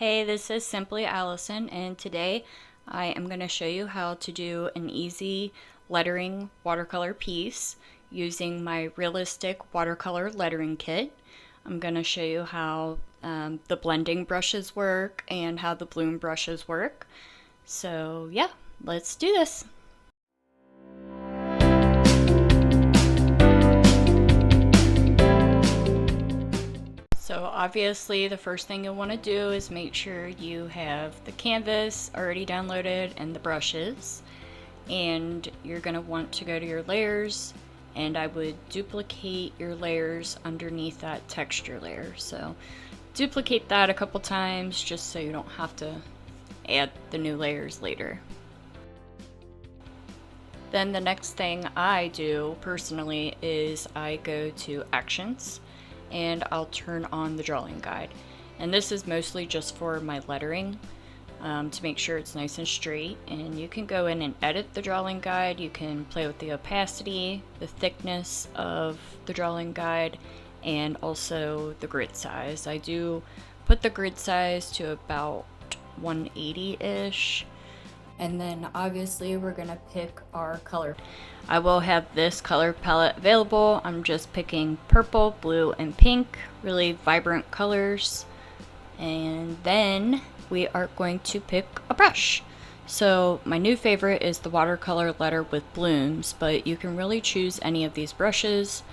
Hey, this is Simply Allison, and today I am going to show you how to do an easy lettering watercolor piece using my Realistic Watercolor Lettering Kit. I'm going to show you how the blending brushes work and how the bloom brushes work. So yeah, let's do this. So obviously the first thing you'll want to do is make sure you have the canvas already downloaded and the brushes, and you're going to want to go to your layers, and I would duplicate your layers underneath that texture layer. So duplicate that a couple times just so you don't have to add the new layers later. Then the next thing I do personally is I go to Actions and I'll turn on the drawing guide. And this is mostly just for my lettering to make sure it's nice and straight. And you can go in and edit the drawing guide. You can play with the opacity, the thickness of the drawing guide, and also the grid size. I do put the grid size to about 180-ish. And then obviously we're gonna pick our color. I will have this color palette available. I'm just picking purple, blue, and pink, really vibrant colors. And then we are going to pick a brush. So my new favorite is the watercolor letter with blooms, but you can really choose any of these brushes.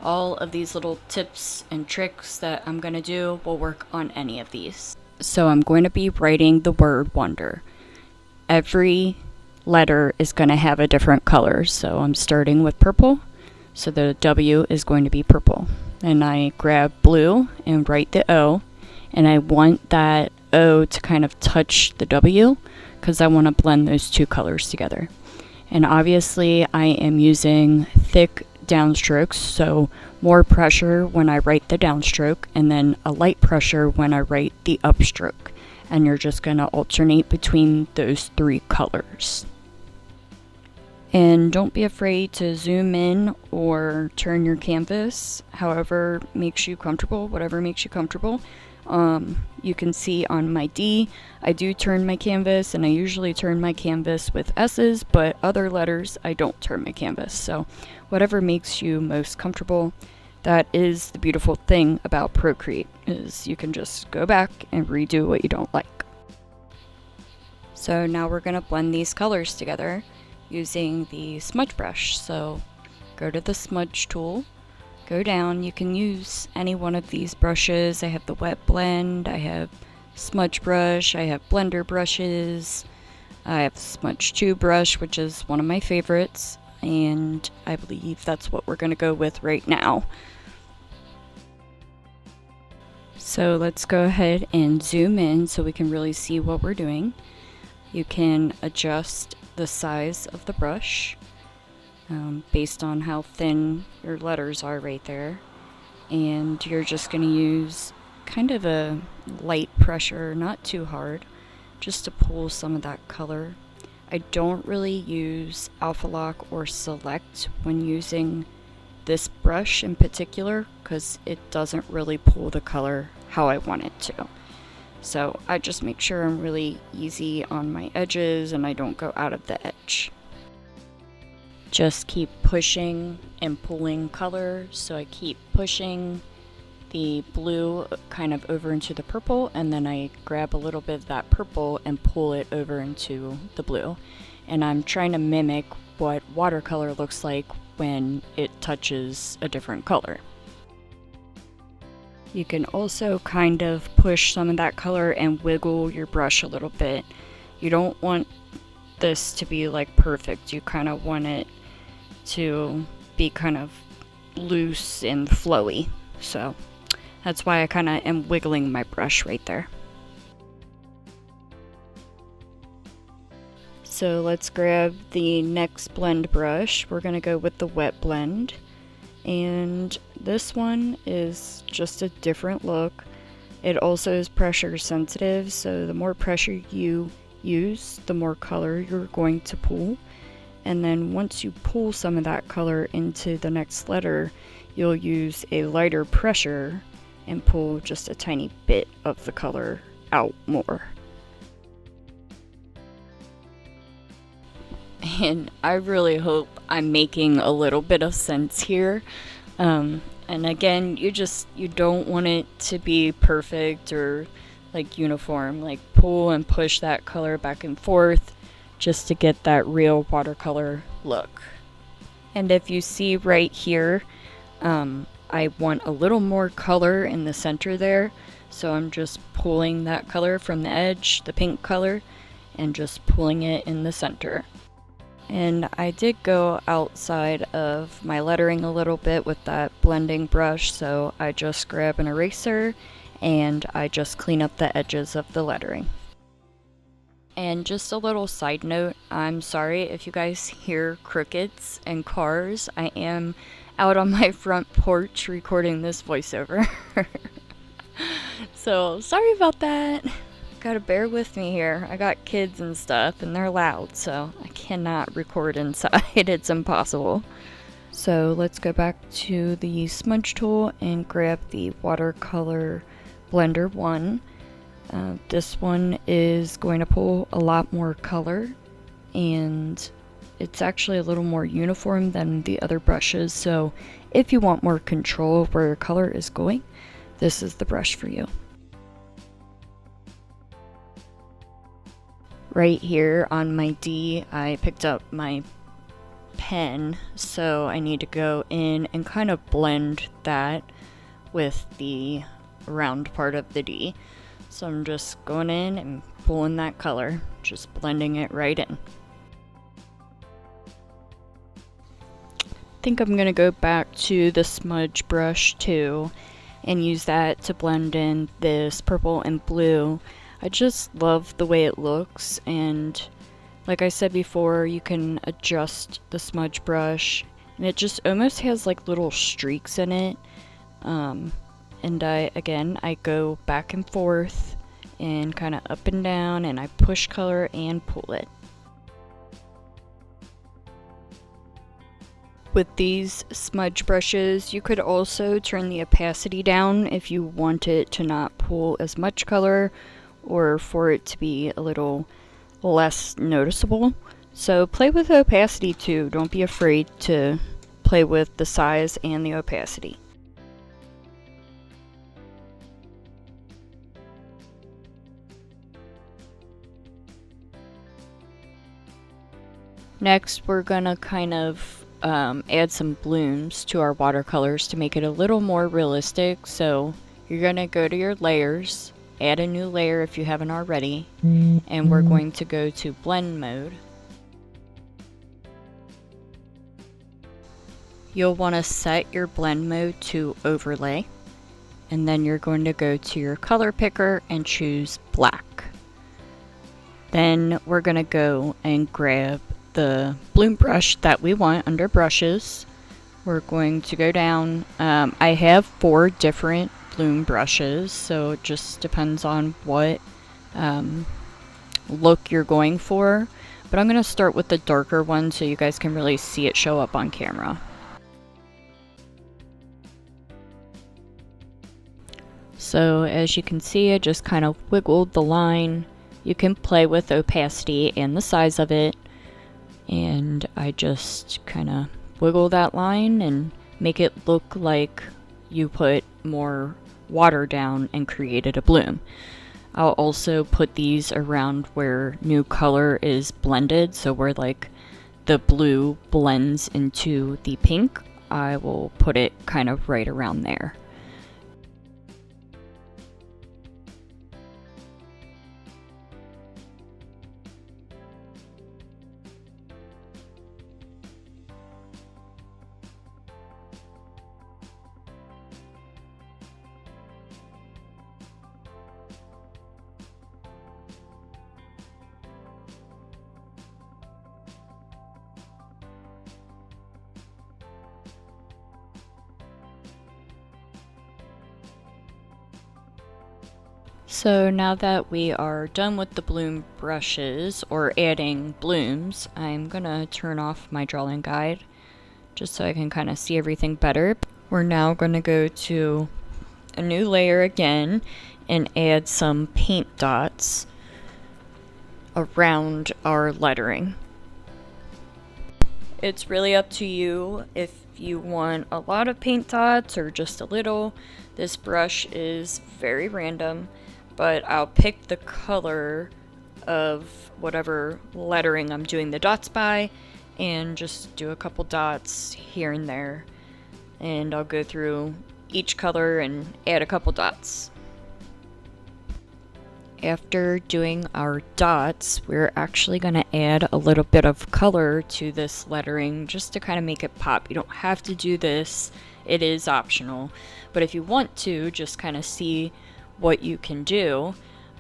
All of these little tips and tricks that I'm gonna do will work on any of these. So I'm going to be writing the word wonder. Every letter is going to have a different color, so I'm starting with purple, so the W is going to be purple. And I grab blue and write the O, and I want that O to kind of touch the W because I want to blend those two colors together. And obviously I am using thick downstrokes, so more pressure when I write the downstroke and then a light pressure when I write the upstroke. And you're just going to alternate between those three colors. And don't be afraid to zoom in or turn your canvas, however makes you comfortable, whatever makes you comfortable. You can see on my D, I do turn my canvas, and I usually turn my canvas with S's, but other letters I don't turn my canvas. So whatever makes you most comfortable. That is the beautiful thing about Procreate, is you can just go back and redo what you don't like. So now we're going to blend these colors together using the smudge brush. So go to the Smudge Tool, go down, you can use any one of these brushes. I have the wet blend, I have smudge brush, I have blender brushes, I have Smudge Tool brush, which is one of my favorites, and I believe that's what we're going to go with right now. So let's go ahead and zoom in so we can really see what we're doing. You can adjust the size of the brush based on how thin your letters are right there. And you're just going to use kind of a light pressure, not too hard, just to pull some of that color. I don't really use Alpha Lock or Select when using this brush in particular because it doesn't really pull the color how I want it to. So I just make sure I'm really easy on my edges and I don't go out of the edge. Just keep pushing and pulling color, so I keep pushing the blue kind of over into the purple, and then I grab a little bit of that purple and pull it over into the blue. And I'm trying to mimic what watercolor looks like when it touches a different color. You can also kind of push some of that color and wiggle your brush a little bit. You don't want this to be like perfect. You kind of want it to be kind of loose and flowy. So that's why I kind of am wiggling my brush right there. So let's grab the next blend brush. We're going to go with the wet blend. And this one is just a different look. It also is pressure sensitive, so the more pressure you use, the more color you're going to pull. And then once you pull some of that color into the next letter, you'll use a lighter pressure and pull just a tiny bit of the color out more. And I really hope I'm making a little bit of sense here. And again, you don't want it to be perfect or like uniform. Like pull and push that color back and forth just to get that real watercolor look. And if you see right here, I want a little more color in the center there. So I'm just pulling that color from the edge, the pink color, and just pulling it in the center. And I did go outside of my lettering a little bit with that blending brush, so I just grab an eraser and I just clean up the edges of the lettering. And just a little side note, I'm sorry if you guys hear crickets and cars. I am out on my front porch recording this voiceover. So sorry about that. Gotta bear with me here. I got kids and stuff and they're loud, so I cannot record inside. It's impossible. So let's go back to the Smudge Tool and grab the Watercolor Blender 1. This one is going to pull a lot more color, and it's actually a little more uniform than the other brushes, so if you want more control of where your color is going, this is the brush for you. Right here on my D, I picked up my pen, so I need to go in and kind of blend that with the round part of the D. So I'm just going in and pulling that color, just blending it right in. I think I'm gonna go back to the smudge brush too and use that to blend in this purple and blue. I just love the way it looks, and like I said before, you can adjust the smudge brush and it just almost has like little streaks in it. And I go back and forth and kind of up and down, and I push color and pull it. With these smudge brushes, you could also turn the opacity down if you want it to not pull as much color or for it to be a little less noticeable. So play with the opacity too. Don't be afraid to play with the size and the opacity. Next, we're gonna kind of add some blooms to our watercolors to make it a little more realistic. So you're gonna go to your layers, add a new layer if you haven't already, and we're going to go to blend mode. You'll want to set your blend mode to overlay, and then you're going to go to your color picker and choose black. Then we're gonna go and grab the bloom brush that we want under brushes. We're going to go down. I have 4 different bloom brushes, so it just depends on what look you're going for, but I'm going to start with the darker one so you guys can really see it show up on camera. So as you can see, I just kind of wiggled the line. You can play with opacity and the size of it, and I just kind of wiggle that line and make it look like you put more water down and created a bloom. I'll also put these around where new color is blended, so where like the blue blends into the pink, I will put it kind of right around there. So now that we are done with the bloom brushes, or adding blooms, I'm gonna turn off my drawing guide just so I can kind of see everything better. We're now gonna go to a new layer again, and add some paint dots around our lettering. It's really up to you if you want a lot of paint dots or just a little. This brush is very random, but I'll pick the color of whatever lettering I'm doing the dots by and just do a couple dots here and there, and I'll go through each color and add a couple dots. After doing our dots, we're actually going to add a little bit of color to this lettering just to kind of make it pop. You don't have to do this, it is optional, but if you want to just kind of see what you can do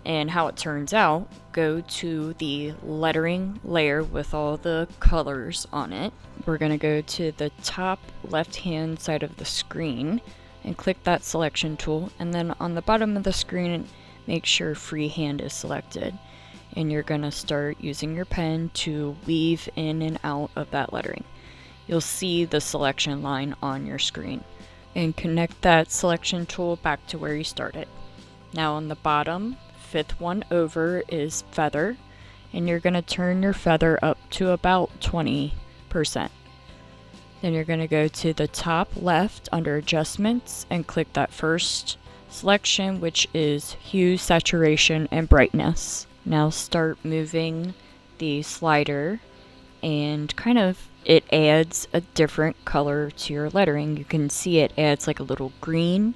and how it turns out, go to the lettering layer with all the colors on it. We're going to go to the top left hand side of the screen and click that selection tool, and then on the bottom of the screen make sure freehand is selected, and you're going to start using your pen to weave in and out of that lettering. You'll see the selection line on your screen, and connect that selection tool back to where you started. Now on the bottom, fifth one over is feather, and you're going to turn your feather up to about 20%. Then you're going to go to the top left under adjustments and click that first selection, which is hue, saturation, and brightness. Now start moving the slider, and kind of it adds a different color to your lettering. You can see it adds like a little green,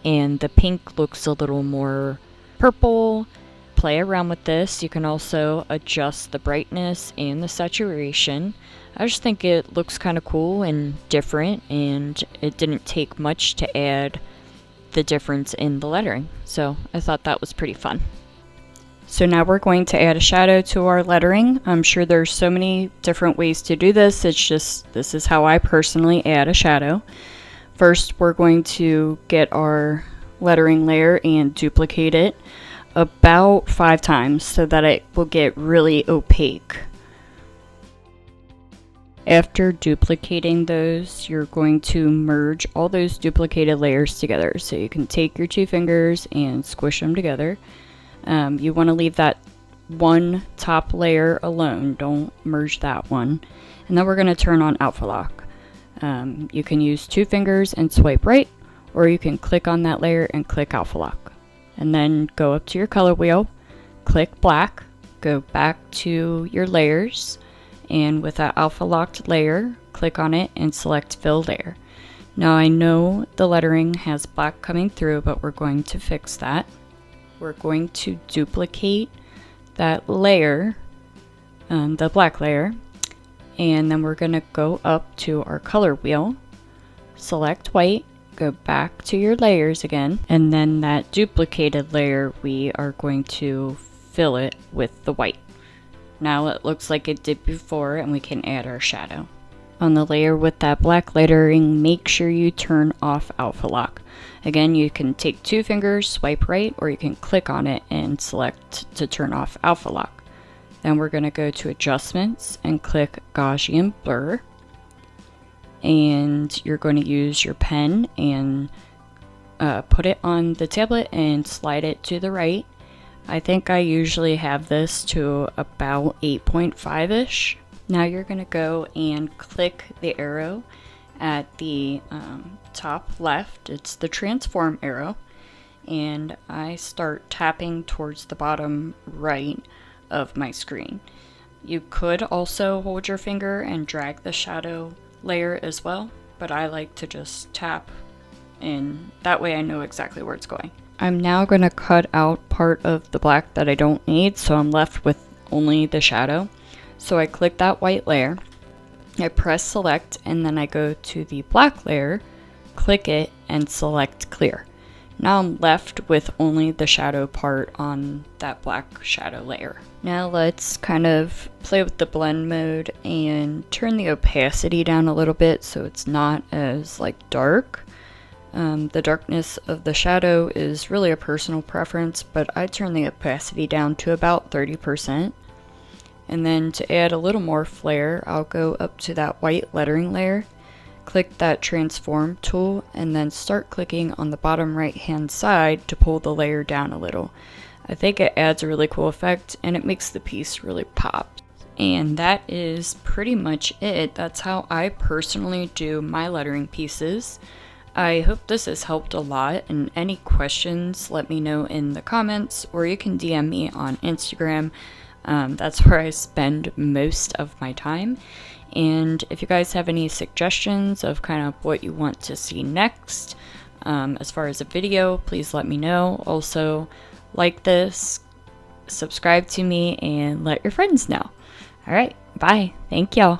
and the pink looks a little more purple. Play around with this. You can also adjust the brightness and the saturation. I just think it looks kind of cool and different, and it didn't take much to add the difference in the lettering, so I thought that was pretty fun. So now we're going to add a shadow to our lettering. I'm sure there's so many different ways to do this. It's just, this is how I personally add a shadow. First, we're going to get our lettering layer and duplicate it about 5 times so that it will get really opaque. After duplicating those, you're going to merge all those duplicated layers together. So you can take your 2 fingers and squish them together. You want to leave that one top layer alone. Don't merge that one. And then we're going to turn on Alpha Lock. You can use 2 fingers and swipe right, or you can click on that layer and click Alpha Lock. And then go up to your color wheel, click black, go back to your layers, and with that alpha locked layer, click on it and select fill layer. Now I know the lettering has black coming through, but we're going to fix that. We're going to duplicate that layer, the black layer, and then we're going to go up to our color wheel, select white, go back to your layers again, and then that duplicated layer, we are going to fill it with the white. Now it looks like it did before, and we can add our shadow. On the layer with that black lettering, make sure you turn off Alpha Lock. Again, you can take 2 fingers, swipe right, or you can click on it and select to turn off Alpha Lock. Then we're going to go to Adjustments and click Gaussian Blur. And you're going to use your pen and put it on the tablet and slide it to the right. I think I usually have this to about 8.5-ish. Now you're going to go and click the arrow at the top left. It's the transform arrow, and I start tapping towards the bottom right of my screen. You could also hold your finger and drag the shadow layer as well, but I like to just tap, and that way I know exactly where it's going. I'm now going to cut out part of the black that I don't need, so I'm left with only the shadow. So I click that white layer, I press select, and then I go to the black layer, click it, and select clear. Now I'm left with only the shadow part on that black shadow layer. Now let's kind of play with the blend mode and turn the opacity down a little bit so it's not as dark. The darkness of the shadow is really a personal preference, but I turn the opacity down to about 30%. And then to add a little more flair, I'll go up to that white lettering layer, click that transform tool and then start clicking on the bottom right hand side to pull the layer down a little. I think it adds a really cool effect and it makes the piece really pop. And that is pretty much it. That's how I personally do my lettering pieces. I hope this has helped a lot, and any questions, let me know in the comments, or you can DM me on Instagram. That's where I spend most of my time. And if you guys have any suggestions of kind of what you want to see next, as far as a video, please let me know. Also, like this, subscribe to me, and let your friends know. Alright, bye. Thank y'all.